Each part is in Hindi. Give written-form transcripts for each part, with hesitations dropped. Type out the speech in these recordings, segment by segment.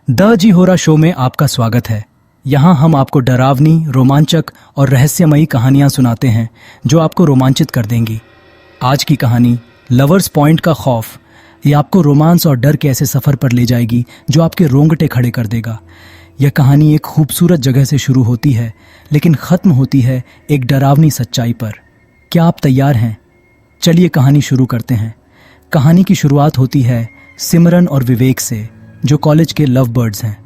द जी होरा शो में आपका स्वागत है। यहाँ हम आपको डरावनी, रोमांचक और रहस्यमयी कहानियाँ सुनाते हैं जो आपको रोमांचित कर देंगी। आज की कहानी लवर्स पॉइंट का खौफ, ये आपको रोमांस और डर के ऐसे सफ़र पर ले जाएगी जो आपके रोंगटे खड़े कर देगा। यह कहानी एक खूबसूरत जगह से शुरू होती है लेकिन ख़त्म होती है एक डरावनी सच्चाई पर। क्या आप तैयार हैं? चलिए कहानी शुरू करते हैं। कहानी की शुरुआत होती है सिमरन और विवेक से, जो कॉलेज के लव बर्ड्स हैं।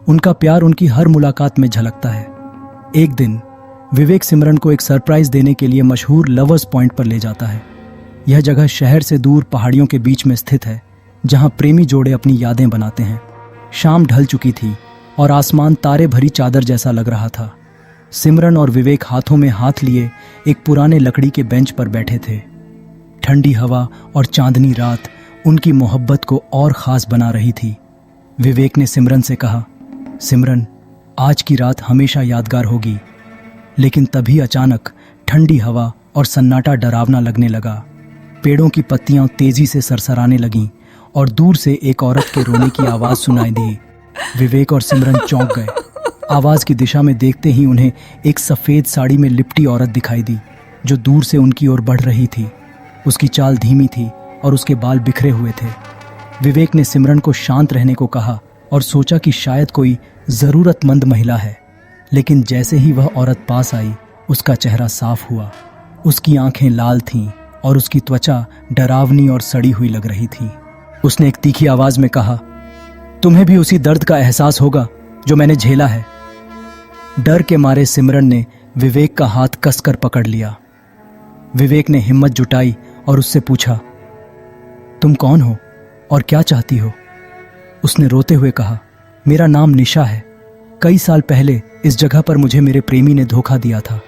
उनका प्यार उनकी हर मुलाकात में झलकता है। एक दिन विवेक सिमरन को एक सरप्राइज देने के लिए मशहूर लवर्स पॉइंट पर ले जाता है। यह जगह शहर से दूर पहाड़ियों के बीच में स्थित है, जहां प्रेमी जोड़े अपनी यादें बनाते हैं। शाम ढल चुकी थी और आसमान तारे भरी चादर जैसा लग रहा था। सिमरन और विवेक हाथों में हाथ लिए एक पुराने लकड़ी के बेंच पर बैठे थे। ठंडी हवा और चांदनी रात उनकी मोहब्बत को और ख़ास बना रही थी। विवेक ने सिमरन से कहा, सिमरन, आज की रात हमेशा यादगार होगी। लेकिन तभी अचानक ठंडी हवा और सन्नाटा डरावना लगने लगा। पेड़ों की पत्तियां तेजी से सरसराने लगीं और दूर से एक औरत के रोने की आवाज़ सुनाई दी। विवेक और सिमरन चौंक गए। आवाज़ की दिशा में देखते ही उन्हें एक सफ़ेद साड़ी में लिपटी औरत दिखाई दी जो दूर से उनकी ओर बढ़ रही थी। उसकी चाल धीमी थी और उसके बाल बिखरे हुए थे। विवेक ने सिमरन को शांत रहने को कहा और सोचा कि शायद कोई ज़रूरतमंद महिला है। लेकिन जैसे ही वह औरत पास आई, उसका चेहरा साफ हुआ। उसकी आंखें लाल थीं और उसकी त्वचा डरावनी और सड़ी हुई लग रही थी। उसने एक तीखी आवाज़ में कहा, तुम्हें भी उसी दर्द का एहसास होगा जो मैंने झेला है। डर के मारे सिमरन ने विवेक का हाथ कसकर पकड़ लिया। विवेक ने हिम्मत जुटाई और उससे पूछा, तुम कौन हो और क्या चाहती हो? उसने रोते हुए कहा, मेरा नाम निशा है। कई साल पहले इस जगह पर मुझे मेरे प्रेमी ने धोखा दिया था।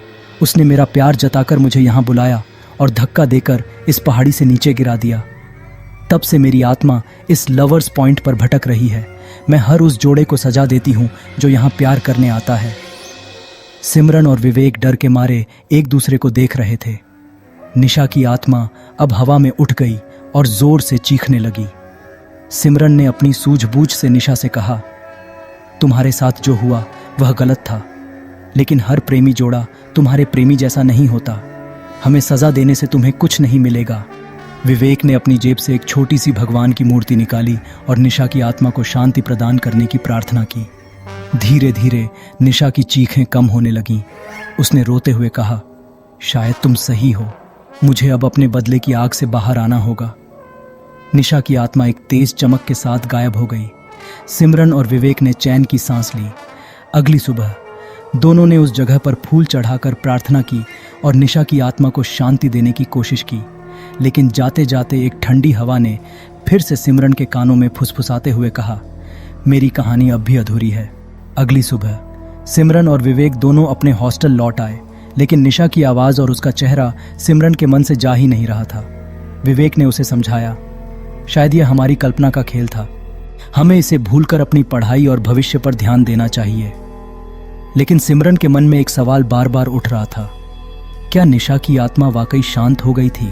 उसने मेरा प्यार जताकर मुझे यहाँ बुलाया और धक्का देकर इस पहाड़ी से नीचे गिरा दिया। तब से मेरी आत्मा इस लवर्स पॉइंट पर भटक रही है। मैं हर उस जोड़े को सजा देती हूँ जो यहाँ प्यार करने आता है। सिमरन और विवेक डर के मारे एक दूसरे को देख रहे थे। निशा की आत्मा अब हवा में उठ गई और जोर से चीखने लगी। सिमरन ने अपनी सूझबूझ से निशा से कहा, तुम्हारे साथ जो हुआ वह गलत था, लेकिन हर प्रेमी जोड़ा तुम्हारे प्रेमी जैसा नहीं होता। हमें सजा देने से तुम्हें कुछ नहीं मिलेगा। विवेक ने अपनी जेब से एक छोटी सी भगवान की मूर्ति निकाली और निशा की आत्मा को शांति प्रदान करने की प्रार्थना की। धीरे धीरे निशा की चीखें कम होने लगीं। उसने रोते हुए कहा, शायद तुम सही हो, मुझे अब अपने बदले की आग से बाहर आना होगा। निशा की आत्मा एक तेज चमक के साथ गायब हो गई। सिमरन और विवेक ने चैन की सांस ली। अगली सुबह दोनों ने उस जगह पर फूल चढ़ाकर प्रार्थना की और निशा की आत्मा को शांति देने की कोशिश की। लेकिन जाते जाते एक ठंडी हवा ने फिर से सिमरन के कानों में फुसफुसाते हुए कहा, मेरी कहानी अब भी अधूरी है। अगली सुबह सिमरन और विवेक दोनों अपने हॉस्टल लौट आए, लेकिन निशा की आवाज़ और उसका चेहरा सिमरन के मन से जा ही नहीं रहा था। विवेक ने उसे समझाया, शायद यह हमारी कल्पना का खेल था। हमें इसे भूलकर अपनी पढ़ाई और भविष्य पर ध्यान देना चाहिए। लेकिन सिमरन के मन में एक सवाल बार बार उठ रहा था, क्या निशा की आत्मा वाकई शांत हो गई थी?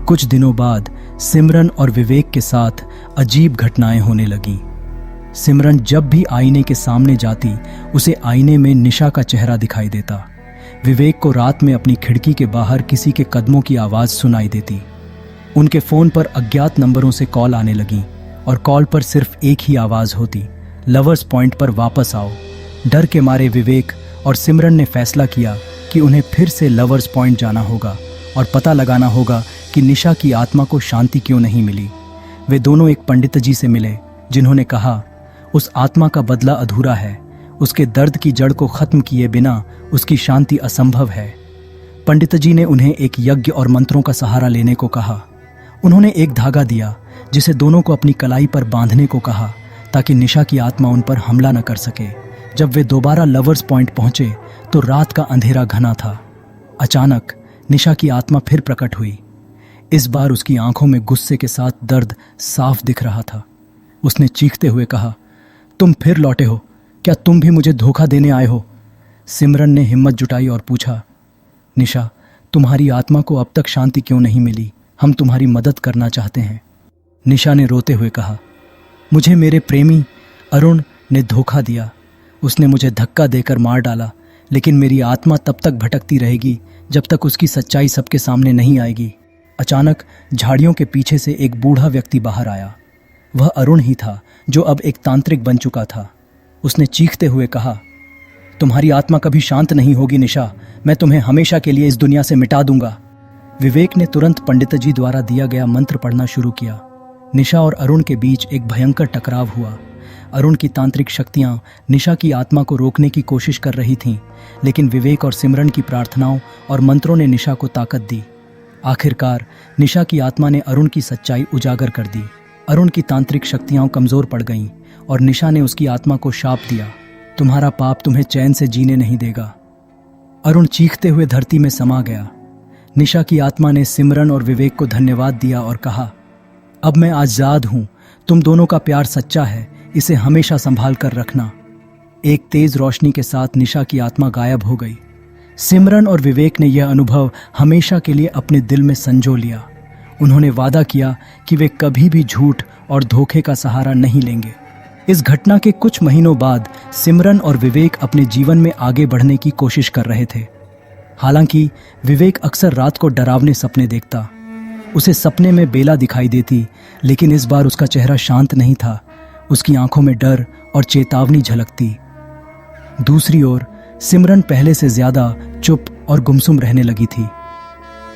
कुछ दिनों बाद सिमरन और विवेक के साथ अजीब घटनाएं होने लगीं। सिमरन जब भी आईने के सामने जाती, उसे आईने में निशा का चेहरा दिखाई देता। विवेक को रात में अपनी खिड़की के बाहर किसी के कदमों की आवाज़ सुनाई देती। उनके फ़ोन पर अज्ञात नंबरों से कॉल आने लगी और कॉल पर सिर्फ एक ही आवाज़ होती, लवर्स पॉइंट पर वापस आओ। डर के मारे विवेक और सिमरन ने फैसला किया कि उन्हें फिर से लवर्स पॉइंट जाना होगा और पता लगाना होगा कि निशा की आत्मा को शांति क्यों नहीं मिली। वे दोनों एक पंडित जी से मिले, जिन्होंने कहा, उस आत्मा का बदला अधूरा है। उसके दर्द की जड़ को ख़त्म किए बिना उसकी शांति असंभव है। पंडित जी ने उन्हें एक यज्ञ और मंत्रों का सहारा लेने को कहा। उन्होंने एक धागा दिया जिसे दोनों को अपनी कलाई पर बांधने को कहा, ताकि निशा की आत्मा उन पर हमला न कर सके। जब वे दोबारा लवर्स पॉइंट पहुंचे तो रात का अंधेरा घना था। अचानक निशा की आत्मा फिर प्रकट हुई। इस बार उसकी आंखों में गुस्से के साथ दर्द साफ दिख रहा था। उसने चीखते हुए कहा, तुम फिर लौटे हो? क्या तुम भी मुझे धोखा देने आए हो? सिमरन ने हिम्मत जुटाई और पूछा, निशा, तुम्हारी आत्मा को अब तक शांति क्यों नहीं मिली? हम तुम्हारी मदद करना चाहते हैं। निशा ने रोते हुए कहा, मुझे मेरे प्रेमी अरुण ने धोखा दिया। उसने मुझे धक्का देकर मार डाला, लेकिन मेरी आत्मा तब तक भटकती रहेगी जब तक उसकी सच्चाई सबके सामने नहीं आएगी। अचानक झाड़ियों के पीछे से एक बूढ़ा व्यक्ति बाहर आया। वह अरुण ही था, जो अब एक तांत्रिक बन चुका था। उसने चीखते हुए कहा, तुम्हारी आत्मा कभी शांत नहीं होगी निशा, मैं तुम्हें हमेशा के लिए इस दुनिया से मिटा दूंगा। विवेक ने तुरंत पंडित जी द्वारा दिया गया मंत्र पढ़ना शुरू किया। निशा और अरुण के बीच एक भयंकर टकराव हुआ। अरुण की तांत्रिक शक्तियां निशा की आत्मा को रोकने की कोशिश कर रही थीं, लेकिन विवेक और सिमरन की प्रार्थनाओं और मंत्रों ने निशा को ताकत दी। आखिरकार निशा की आत्मा ने अरुण की सच्चाई उजागर कर दी। अरुण की तांत्रिक शक्तियां कमजोर पड़ गईं और निशा ने उसकी आत्मा को शाप दिया, तुम्हारा पाप तुम्हें चैन से जीने नहीं देगा। अरुण चीखते हुए धरती में समा गया। निशा की आत्मा ने सिमरन और विवेक को धन्यवाद दिया और कहा, अब मैं आजाद हूं, तुम दोनों का प्यार सच्चा है, इसे हमेशा संभाल कर रखना। एक तेज रोशनी के साथ निशा की आत्मा गायब हो गई। सिमरन और विवेक ने यह अनुभव हमेशा के लिए अपने दिल में संजो लिया। उन्होंने वादा किया कि वे कभी भी झूठ और धोखे का सहारा नहीं लेंगे। इस घटना के कुछ महीनों बाद सिमरन और विवेक अपने जीवन में आगे बढ़ने की कोशिश कर रहे थे। हालांकि विवेक अक्सर रात को डरावने सपने देखता। उसे सपने में बेला दिखाई देती, लेकिन इस बार उसका चेहरा शांत नहीं था। उसकी आंखों में डर और चेतावनी झलकती। दूसरी ओर सिमरन पहले से ज्यादा चुप और गुमसुम रहने लगी थी।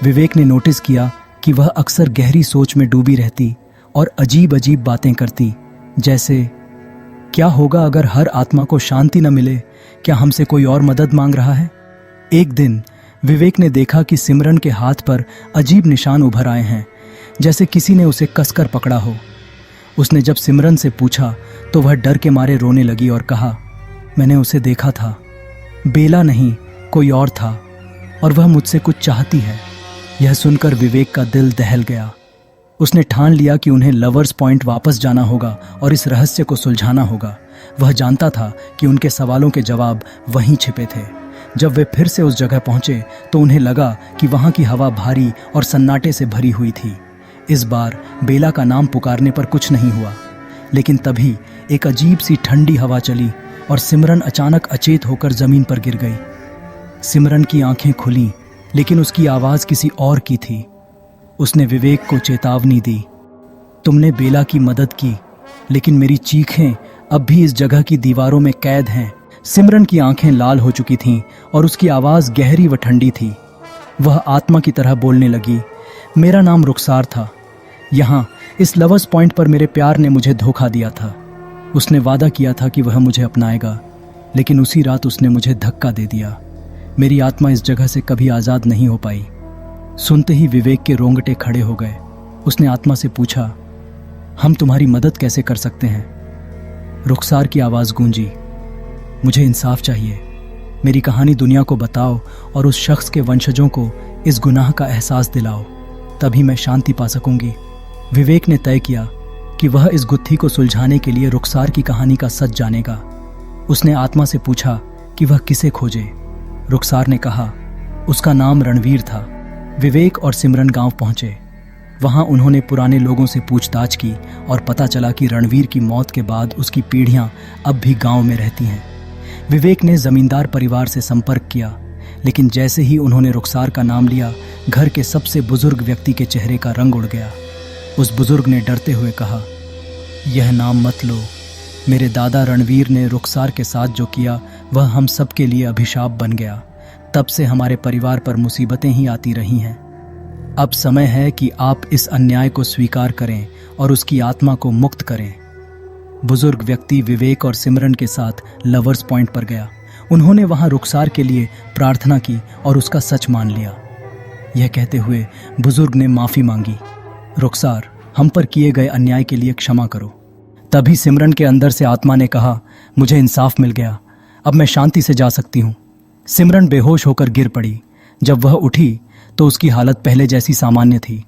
विवेक ने नोटिस किया कि वह अक्सर गहरी सोच में डूबी रहती और अजीब अजीब बातें करती, जैसे क्या होगा अगर हर आत्मा को शांति न मिले, क्या हमसे कोई और मदद मांग रहा है। एक दिन विवेक ने देखा कि सिमरन के हाथ पर अजीब निशान उभर आए हैं, जैसे किसी ने उसे कसकर पकड़ा हो। उसने जब सिमरन से पूछा तो वह डर के मारे रोने लगी और कहा, मैंने उसे देखा था, बेला नहीं कोई और था, और वह मुझसे कुछ चाहती है। यह सुनकर विवेक का दिल दहल गया। उसने ठान लिया कि उन्हें लवर्स पॉइंट वापस जाना होगा और इस रहस्य को सुलझाना होगा। वह जानता था कि उनके सवालों के जवाब वहीं छिपे थे। जब वे फिर से उस जगह पहुंचे तो उन्हें लगा कि वहां की हवा भारी और सन्नाटे से भरी हुई थी। इस बार बेला का नाम पुकारने पर कुछ नहीं हुआ, लेकिन तभी एक अजीब सी ठंडी हवा चली और सिमरन अचानक अचेत होकर जमीन पर गिर गई। सिमरन की आंखें खुलीं, लेकिन उसकी आवाज किसी और की थी। उसने विवेक को चेतावनी दी, तुमने बेला की मदद की, लेकिन मेरी चीखें अब भी इस जगह की दीवारों में कैद हैं। सिमरन की आंखें लाल हो चुकी थीं और उसकी आवाज गहरी व ठंडी थी। वह आत्मा की तरह बोलने लगी, मेरा नाम रुखसार था। यहाँ इस लवर्स पॉइंट पर मेरे प्यार ने मुझे धोखा दिया था। उसने वादा किया था कि वह मुझे अपनाएगा, लेकिन उसी रात उसने मुझे धक्का दे दिया। मेरी आत्मा इस जगह से कभी आजाद नहीं हो पाई। सुनते ही विवेक के रोंगटे खड़े हो गए। उसने आत्मा से पूछा, हम तुम्हारी मदद कैसे कर सकते हैं। रुखसार की आवाज गूंजी, मुझे इंसाफ चाहिए। मेरी कहानी दुनिया को बताओ और उस शख्स के वंशजों को इस गुनाह का एहसास दिलाओ, तभी मैं शांति पा सकूंगी। विवेक ने तय किया कि वह इस गुत्थी को सुलझाने के लिए रुखसार की कहानी का सच जानेगा। उसने आत्मा से पूछा कि वह किसे खोजे। रुखसार ने कहा, उसका नाम रणवीर था। विवेक और सिमरन गांव पहुंचे। वहां उन्होंने पुराने लोगों से पूछताछ की और पता चला कि रणवीर की मौत के बाद उसकी पीढ़ियां अब भी गांव में रहती हैं। विवेक ने जमींदार परिवार से संपर्क किया, लेकिन जैसे ही उन्होंने रुखसार का नाम लिया, घर के सबसे बुजुर्ग व्यक्ति के चेहरे का रंग उड़ गया। उस बुजुर्ग ने डरते हुए कहा, यह नाम मत लो। मेरे दादा रणवीर ने रुखसार के साथ जो किया वह हम सब के लिए अभिशाप बन गया। तब से हमारे परिवार पर मुसीबतें ही आती रही हैं। अब समय है कि आप इस अन्याय को स्वीकार करें और उसकी आत्मा को मुक्त करें। बुजुर्ग व्यक्ति विवेक और सिमरन के साथ लवर्स पॉइंट पर गया। उन्होंने वहां रुखसार के लिए प्रार्थना की और उसका सच मान लिया। यह कहते हुए बुजुर्ग ने माफी मांगी, रुखसार, हम पर किए गए अन्याय के लिए क्षमा करो। तभी सिमरन के अंदर से आत्मा ने कहा, मुझे इंसाफ मिल गया, अब मैं शांति से जा सकती हूँ। सिमरन बेहोश होकर गिर पड़ी। जब वह उठी तो उसकी हालत पहले जैसी सामान्य थी।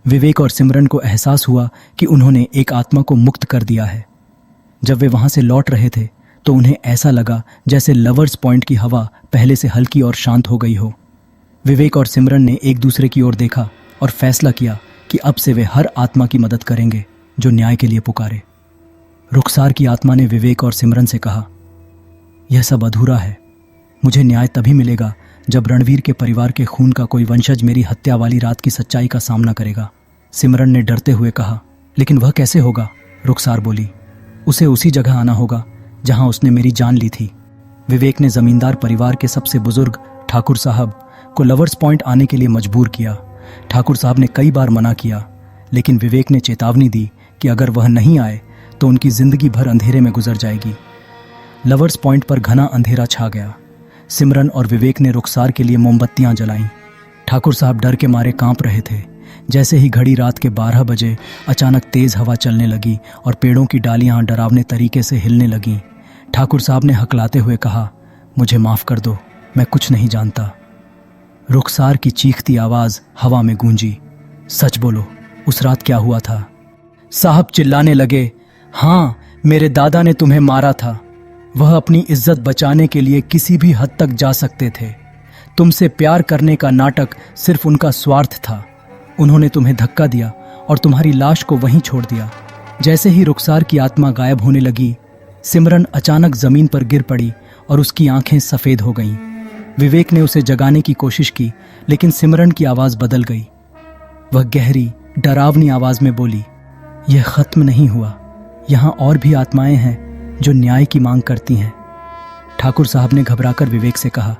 विवेक और सिमरन को एहसास हुआ कि उन्होंने एक आत्मा को मुक्त कर दिया है। जब वे वहां से लौट रहे थे तो उन्हें ऐसा लगा जैसे लवर्स पॉइंट की हवा पहले से हल्की और शांत हो गई हो। विवेक और सिमरन ने एक दूसरे की ओर देखा और फैसला किया कि अब से वे हर आत्मा की मदद करेंगे जो न्याय के लिए पुकारे। रुखसार की आत्मा ने विवेक और सिमरन से कहा, यह सब अधूरा है। मुझे न्याय तभी मिलेगा जब रणवीर के परिवार के खून का कोई वंशज मेरी हत्या वाली रात की सच्चाई का सामना करेगा। सिमरन ने डरते हुए कहा, लेकिन वह कैसे होगा? रुखसार बोली, उसे उसी जगह आना होगा जहां उसने मेरी जान ली थी। विवेक ने जमींदार परिवार के सबसे बुजुर्ग ठाकुर साहब को लवर्स पॉइंट आने के लिए मजबूर किया। ठाकुर साहब ने कई बार मना किया, लेकिन विवेक ने चेतावनी दी कि अगर वह नहीं आए तो उनकी जिंदगी भर अंधेरे में गुजर जाएगी। लवर्स पॉइंट पर घना अंधेरा छा गया। सिमरन और विवेक ने रुखसार के लिए मोमबत्तियां जलाईं। ठाकुर साहब डर के मारे कांप रहे थे। जैसे ही घड़ी रात के 12 बजे अचानक तेज हवा चलने लगी और पेड़ों की डालियां डरावने तरीके से हिलने लगीं। ठाकुर साहब ने हकलाते हुए कहा, मुझे माफ कर दो, मैं कुछ नहीं जानता। रुखसार की चीखती आवाज हवा में गूंजी, सच बोलो, उस रात क्या हुआ था? साहब चिल्लाने लगे, हाँ, मेरे दादा ने तुम्हें मारा था। वह अपनी इज्जत बचाने के लिए किसी भी हद तक जा सकते थे। तुमसे प्यार करने का नाटक सिर्फ उनका स्वार्थ था। उन्होंने तुम्हें धक्का दिया और तुम्हारी लाश को वहीं छोड़ दिया। जैसे ही रुखसार की आत्मा गायब होने लगी, सिमरन अचानक जमीन पर गिर पड़ी और उसकी आंखें सफेद हो गईं। विवेक ने उसे जगाने की कोशिश की, लेकिन सिमरन की आवाज बदल गई। वह गहरी, डरावनी आवाज में बोली, यह खत्म नहीं हुआ। यहां और भी आत्माएं हैं जो न्याय की मांग करती हैं। ठाकुर साहब ने घबराकर विवेक से कहा,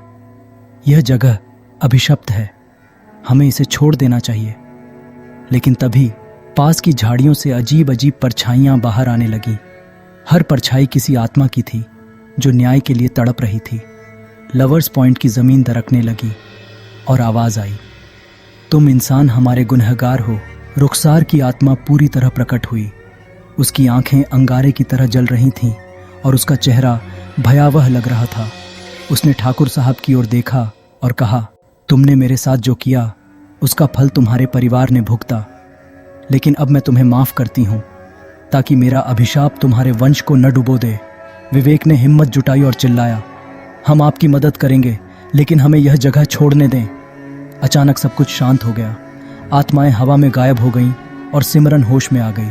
यह जगह अभिशप्त है, हमें इसे छोड़ देना चाहिए। लेकिन तभी पास की झाड़ियों से अजीब अजीब परछाइयां बाहर आने लगीं। हर परछाई किसी आत्मा की थी जो न्याय के लिए तड़प रही थी। लवर्स पॉइंट की जमीन दरकने लगी और आवाज आई, तुम इंसान हमारे गुनहगार हो। रुखसार की आत्मा पूरी तरह प्रकट हुई। उसकी आंखें अंगारे की तरह जल रही थीं और उसका चेहरा भयावह लग रहा था। उसने ठाकुर साहब की ओर देखा और कहा, तुमने मेरे साथ जो किया उसका फल तुम्हारे परिवार ने भुगता, लेकिन अब मैं तुम्हें माफ करती हूं ताकि मेरा अभिशाप तुम्हारे वंश को न डुबो दे। विवेक ने हिम्मत जुटाई और चिल्लाया, हम आपकी मदद करेंगे, लेकिन हमें यह जगह छोड़ने दें। अचानक सब कुछ शांत हो गया। आत्माएं हवा में गायब हो गईं और सिमरन होश में आ गई।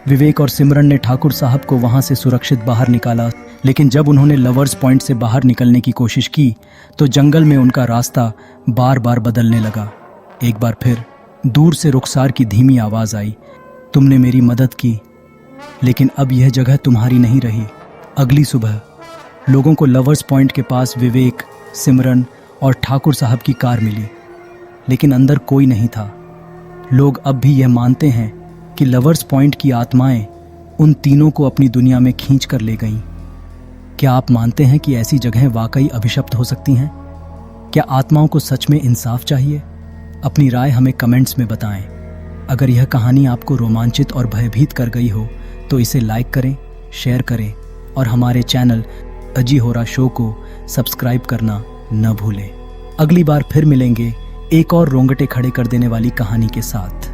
विवेक और सिमरन ने ठाकुर साहब को वहां से सुरक्षित बाहर निकाला, लेकिन जब उन्होंने लवर्स पॉइंट से बाहर निकलने की कोशिश की तो जंगल में उनका रास्ता बार बार बदलने लगा। एक बार फिर दूर से रुखसार की धीमी आवाज आई, तुमने मेरी मदद की, लेकिन अब यह जगह तुम्हारी नहीं रही। अगली सुबह लोगों को लवर्स पॉइंट के पास विवेक, सिमरन और ठाकुर साहब की कार मिली, लेकिन अंदर कोई नहीं था। लोग अब भी यह मानते हैं कि लवर्स पॉइंट की आत्माएं उन तीनों को अपनी दुनिया में खींच कर ले गईं। क्या आप मानते हैं कि ऐसी जगहें वाकई अभिशप्त हो सकती हैं? क्या आत्माओं को सच में इंसाफ चाहिए? अपनी राय हमें कमेंट्स में बताएं। अगर यह कहानी आपको रोमांचित और भयभीत कर गई हो तो इसे लाइक करें, शेयर करें और हमारे चैनल अजी होरा शो को सब्सक्राइब करना न भूलें। अगली बार फिर मिलेंगे एक और रोंगटे खड़े कर देने वाली कहानी के साथ।